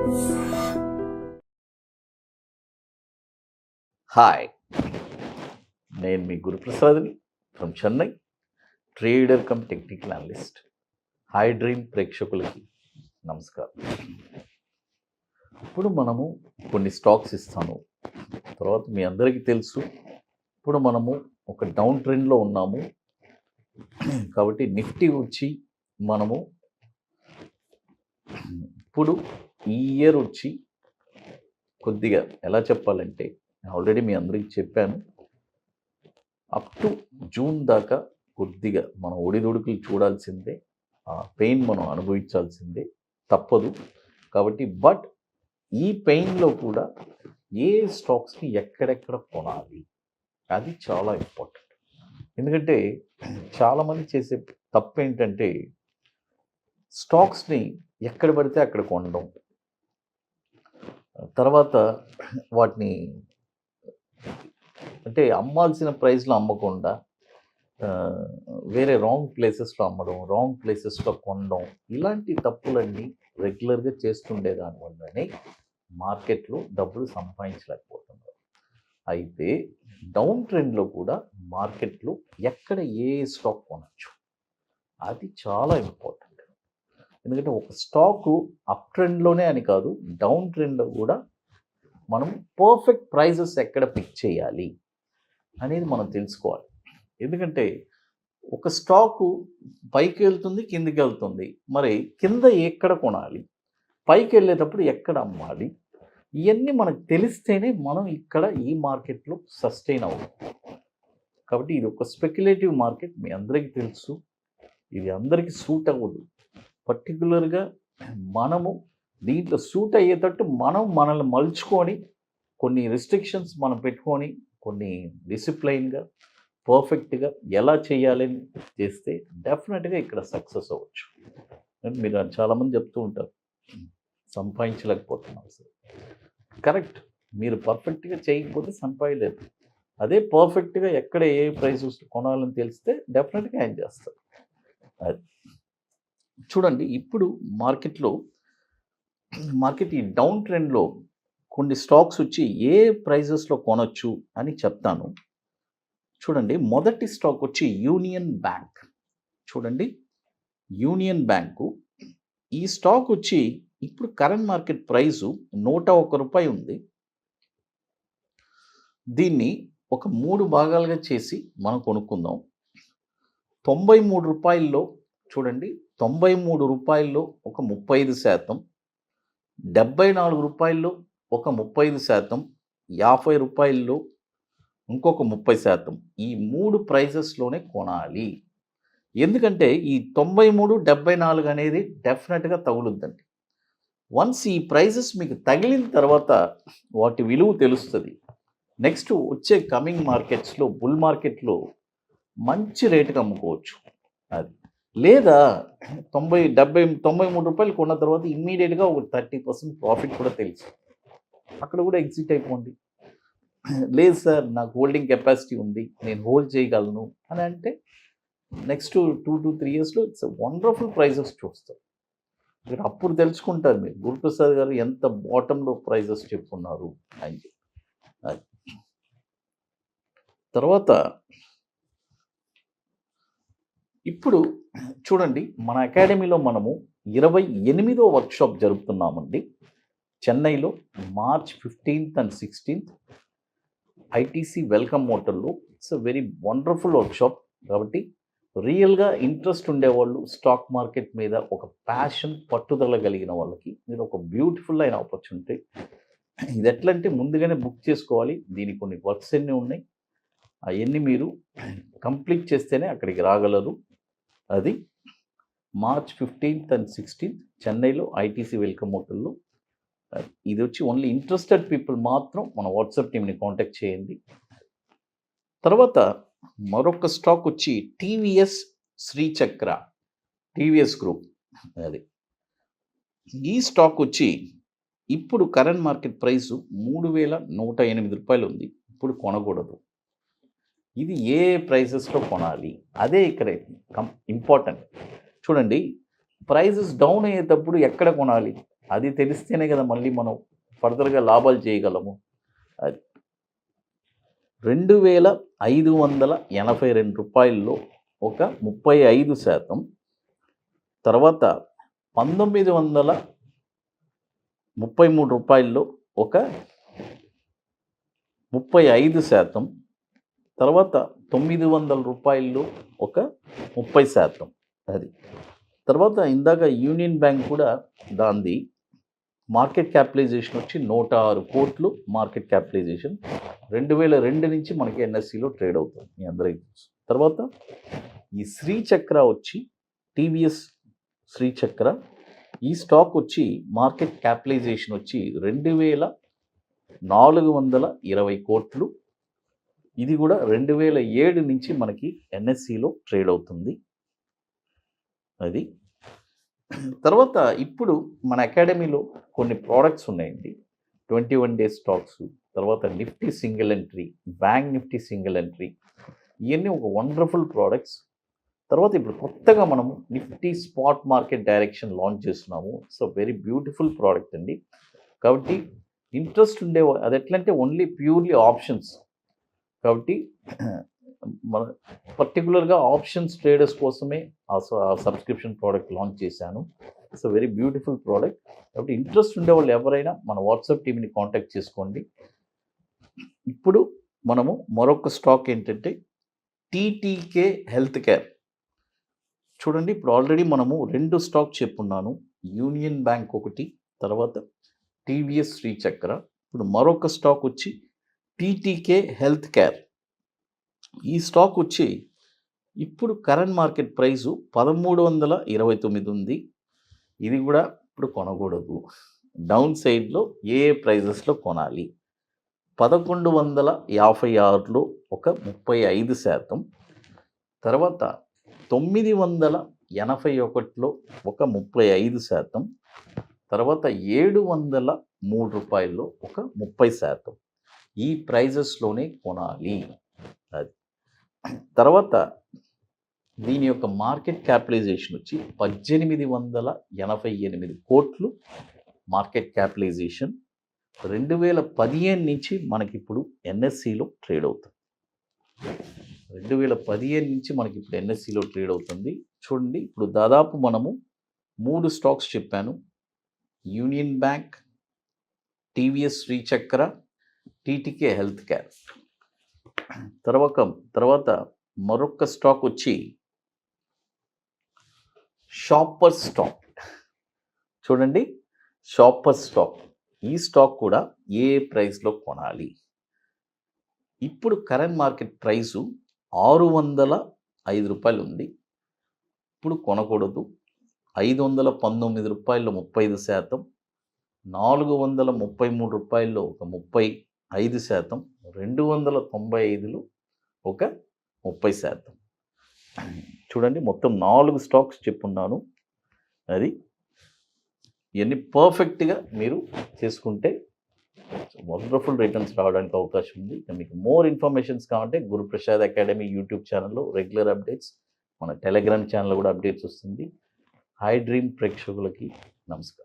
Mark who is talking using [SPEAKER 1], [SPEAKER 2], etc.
[SPEAKER 1] Hi, నేను మీ గురుప్రసాద్ని from Chennai, trader cum technical analyst. Hi dream ప్రేక్షకులకి నమస్కారం. ఇప్పుడు మనము కొన్ని స్టాక్స్ ఇస్తాను, తర్వాత మీ అందరికీ తెలుసు ఇప్పుడు మనము ఒక డౌన్ ట్రెండ్లో ఉన్నాము. కాబట్టి నిఫ్టీ వచ్చి మనము ఇప్పుడు ఈ ఇయర్ వచ్చి కొద్దిగా ఎలా చెప్పాలంటే, ఆల్రెడీ మీ అందరికీ చెప్పాను, అప్ టు జూన్ దాకా కొద్దిగా మనం ఒడిదుడుకులు చూడాల్సిందే, ఆ పెయిన్ మనం అనుభవించాల్సిందే, తప్పదు. కాబట్టి బట్ ఈ పెయిన్లో కూడా ఏ స్టాక్స్ని ఎక్కడెక్కడ కొనాలి అది చాలా ఇంపార్టెంట్. ఎందుకంటే చాలామంది చేసే తప్పు ఏంటంటే స్టాక్స్ని ఎక్కడ పడితే అక్కడ కొనడం, తర్వాత వాటిని అంటే అమ్మాల్సిన ప్రైస్లో అమ్మకుండా వేరే రాంగ్ ప్లేసెస్లో అమ్మడం, రాంగ్ ప్లేసెస్లో కొనడం, ఇలాంటి తప్పులన్నీ రెగ్యులర్గా చేస్తుండే దానివల్లనే మార్కెట్లో డబ్బులు సంపాదించలేకపోతున్నారు. అయితే డౌన్ ట్రెండ్లో కూడా మార్కెట్లో ఎక్కడ ఏ స్టాక్ కొనచ్చు అది చాలా ఇంపార్టెంట్. ఎందుకంటే ఒక స్టాకు అప్ ట్రెండ్లోనే అని కాదు, డౌన్ ట్రెండ్లో కూడా మనం పర్ఫెక్ట్ ప్రైజెస్ ఎక్కడ పిక్ చేయాలి అనేది మనం తెలుసుకోవాలి. ఎందుకంటే ఒక స్టాకు పైకి వెళ్తుంది, కిందికి వెళ్తుంది, మరి కింద ఎక్కడ కొనాలి, పైకి వెళ్ళేటప్పుడు ఎక్కడ అమ్మాలి, ఇవన్నీ మనకు తెలిస్తేనే మనం ఇక్కడ ఈ మార్కెట్లో సస్టైన్ అవ్వం. కాబట్టి ఇది ఒక స్పెక్యులేటివ్ మార్కెట్, మీ అందరికీ తెలుసు, ఇది అందరికీ సూట్ అవ్వదు. పర్టికులర్గా మనము దీంట్లో సూట్ అయ్యేటట్టు మనం మనల్ని మలుచుకొని కొన్ని రిస్ట్రిక్షన్స్ మనం పెట్టుకొని కొన్ని డిసిప్లైన్గా పర్ఫెక్ట్గా ఎలా చేయాలని చేస్తే డెఫినెట్గా ఇక్కడ సక్సెస్ అవ్వచ్చు. మీరు చాలామంది చెప్తూ ఉంటారు సంపాదించలేకపోతున్నాం సార్. కరెక్ట్, మీరు పర్ఫెక్ట్గా చేయకపోతే సంపాదలేదు. అదే పర్ఫెక్ట్గా ఎక్కడ ఏ ప్రైసెస్ కొనాలని తెలిస్తే డెఫినెట్గా ఆయన చేస్తారు. అది చూడండి, ఇప్పుడు మార్కెట్ ఈ డౌన్ ట్రెండ్లో కొన్ని స్టాక్స్ వచ్చి ఏ ప్రైజెస్లో కొనొచ్చు అని చెప్తాను. చూడండి, మొదటి స్టాక్ వచ్చి యూనియన్ బ్యాంక్. చూడండి, యూనియన్ బ్యాంకు ఈ స్టాక్ వచ్చి ఇప్పుడు కరెంట్ మార్కెట్ ప్రైజు ₹101 ఉంది. దీన్ని ఒక 3 భాగాలుగా చేసి మనం కొనుక్కుందాం. ₹93 చూడండి, ₹93 ఒక 35%, ₹74 ఒక 35%, ₹50 ఇంకొక 30%. ఈ 3 ప్రైజెస్లోనే కొనాలి. ఎందుకంటే ఈ 93, 74 అనేది డెఫినెట్గా తగులుద్దండి. వన్స్ ఈ ప్రైజెస్ మీకు తగిలిన తర్వాత వాటి విలువ తెలుస్తుంది. నెక్స్ట్ వచ్చే కమింగ్ మార్కెట్స్లో, బుల్ మార్కెట్లో మంచి రేటుకి అమ్ముకోవచ్చు. అది లేదా ₹93 కొన్న తర్వాత ఇమ్మీడియట్గా ఒక 30% ప్రాఫిట్ కూడా తెలుసు, అక్కడ కూడా ఎగ్జిట్ అయిపోండి. లేదు సార్, నాకు హోల్డింగ్ కెపాసిటీ ఉంది, నేను హోల్డ్ చేయగలను అని అంటే నెక్స్ట్ 2 to 3 ఇయర్స్లో ఇట్స్ వండర్ఫుల్ ప్రైజెస్ చూస్తారు. మీరు అప్పుడు తెలుసుకుంటారు మీరు గురుప్రసాద్ గారు ఎంత బాటంలో ప్రైజెస్ చెప్పుకున్నారు అని చెప్పి. అది తర్వాత ఇప్పుడు చూడండి, మన అకాడమీలో మనము 28వ వర్క్షాప్ జరుపుతున్నామండి చెన్నైలో, March 15th and 16th ITC welcome హోటల్లో. It's a very wonderful workshop. కాబట్టి రియల్గా ఇంట్రెస్ట్ ఉండేవాళ్ళు, స్టాక్ మార్కెట్ మీద ఒక ప్యాషన్, పట్టుదల కలిగిన వాళ్ళకి మీరు ఒక బ్యూటిఫుల్ అయిన ఆపర్చునిటీ. ఇది ఎట్లా అంటే ముందుగానే బుక్ చేసుకోవాలి. దీనికి కొన్ని వర్క్స్ అన్నీ ఉన్నాయి, అవన్నీ మీరు కంప్లీట్ చేస్తేనే అక్కడికి రాగలరు. అది March 15th and 16th చెన్నైలో ఐటీసీ వెల్కమ్ హోటల్లో. ఇది వచ్చి ఓన్లీ ఇంట్రెస్టెడ్ పీపుల్ మాత్రం మన వాట్సాప్ టీమ్ని కాంటాక్ట్ చేయండి. తర్వాత మరొక స్టాక్ వచ్చి టీవీఎస్ శ్రీచక్ర, టీవీఎస్ గ్రూప్. అది ఈ స్టాక్ వచ్చి ఇప్పుడు కరెంట్ మార్కెట్ ప్రైస్ ₹3,108 ఉంది. ఇప్పుడు కొనకూడదు. ఇది ఏ ప్రైసెస్లో కొనాలి అదే ఇక్కడ ఇంపార్టెంట్. చూడండి, ప్రైజెస్ డౌన్ అయ్యేటప్పుడు ఎక్కడ కొనాలి, అది తెలిస్తేనే కదా మళ్ళీ మనం ఫర్దర్గా లాభాలు చేయగలము. అది రూ. 2,582 ఒక 35%, తర్వాత రూ. 1,933 ఒక 35%, తర్వాత రూ. 900 ఒక 30%. అది తర్వాత ఇందాక యూనియన్ బ్యాంక్ కూడా దాంది మార్కెట్ క్యాపిటలైజేషన్ వచ్చి 106 కోట్లు మార్కెట్ క్యాపిటలైజేషన్ 2002 నుంచి మనకి ఎన్ఎస్సిలో ట్రేడ్ అవుతుంది, మీ అందరికీ తెలుసు. తర్వాత ఈ శ్రీచక్ర వచ్చి టీవీఎస్ శ్రీచక్ర, ఈ స్టాక్ వచ్చి మార్కెట్ క్యాపిటలైజేషన్ వచ్చి 2,420 కోట్లు. ఇది కూడా 2007 నుంచి మనకి ఎన్ఎస్సిలో ట్రేడ్ అవుతుంది. అది తర్వాత ఇప్పుడు మన అకాడమీలో కొన్ని ప్రోడక్ట్స్ ఉన్నాయండి. 21 డేస్ స్టాక్స్, తర్వాత Nifty single entry, bank Nifty single entry, ఇవన్నీ ఒక వండర్ఫుల్ ప్రోడక్ట్స్. తర్వాత ఇప్పుడు కొత్తగా మనము Nifty spot market direction launch చేస్తున్నాము. సో వెరీ బ్యూటిఫుల్ ప్రోడక్ట్ అండి. కాబట్టి ఇంట్రెస్ట్ ఉండే అది ఎట్లంటే ఓన్లీ ప్యూర్లీ ఆప్షన్స్, కాబట్టి మన పర్టికులర్గా ఆప్షన్స్ ట్రేడర్స్ కోసమే ఆ సబ్స్క్రిప్షన్ ప్రోడక్ట్ లాంచ్ చేశాను. So very beautiful product. కాబట్టి ఇంట్రెస్ట్ ఉండేవాళ్ళు ఎవరైనా మన వాట్సాప్ టీమ్ని కాంటాక్ట్ చేసుకోండి. ఇప్పుడు మనము మరొక స్టాక్ ఏంటంటే టీటీకే హెల్త్ కేర్. చూడండి, ఇప్పుడు ఆల్రెడీ మనము 2 స్టాక్ చెప్పున్నాను, యూనియన్ బ్యాంక్ ఒకటి, తర్వాత టీవీఎస్ శ్రీచక్ర. ఇప్పుడు మరొక స్టాక్ వచ్చి టీటీకే హెల్త్ కేర్. ఈ స్టాక్ వచ్చి ఇప్పుడు కరెంట్ మార్కెట్ ప్రైసు 1329 ఉంది. ఇది కూడా ఇప్పుడు కొనకూడదు, డౌన్ సైడ్లో ఏ ప్రైజెస్లో కొనాలి. 1156లో ఒక 35%, తర్వాత 981లో ఒక 35%, తర్వాత రూ. 703లో ఒక 30%. ఈ ప్రైజెస్లోనే కొనాలి. అది తర్వాత దీని యొక్క మార్కెట్ క్యాపిటలైజేషన్ వచ్చి 1888 కోట్లు మార్కెట్ క్యాపిటలైజేషన్. 2015 నుంచి మనకిప్పుడు ఎన్ఎస్సిలో ట్రేడ్ అవుతుంది. 2015 నుంచి మనకి ఇప్పుడు ఎన్ఎస్సిలో ట్రేడ్ అవుతుంది. చూడండి, ఇప్పుడు దాదాపు మనము 3 స్టాక్స్ చెప్పాను, యూనియన్ బ్యాంక్, టీవీఎస్ శ్రీచక్ర, టీటీకే హెల్త్ కేర్. తర్వాత మరొక స్టాక్ వచ్చి షాపర్ స్టాక్. చూడండి, షాపర్ స్టాక్, ఈ స్టాక్ కూడా ఏ ప్రైస్లో కొనాలి. ఇప్పుడు కరెంట్ మార్కెట్ ప్రైసు 605 రూపాయలు ఉంది, ఇప్పుడు కొనకూడదు. 519 రూపాయల్లో 35%, 433 రూపాయల్లో ఒక 35%, 295లో ఒక 30%. చూడండి, మొత్తం 4 స్టాక్స్ చెప్పున్నాను. అది ఇవన్నీ పర్ఫెక్ట్గా మీరు చేసుకుంటే వండర్ఫుల్ రిటర్న్స్ రావడానికి అవకాశం ఉంది. మీకు మోర్ ఇన్ఫర్మేషన్స్ కావాలంటే గురుప్రసాద్ అకాడమీ యూట్యూబ్ ఛానల్లో రెగ్యులర్ అప్డేట్స్, మన టెలిగ్రామ్ ఛానల్లో కూడా అప్డేట్స్ వస్తుంది. హై డ్రీమ్ ప్రేక్షకులకి నమస్కారం.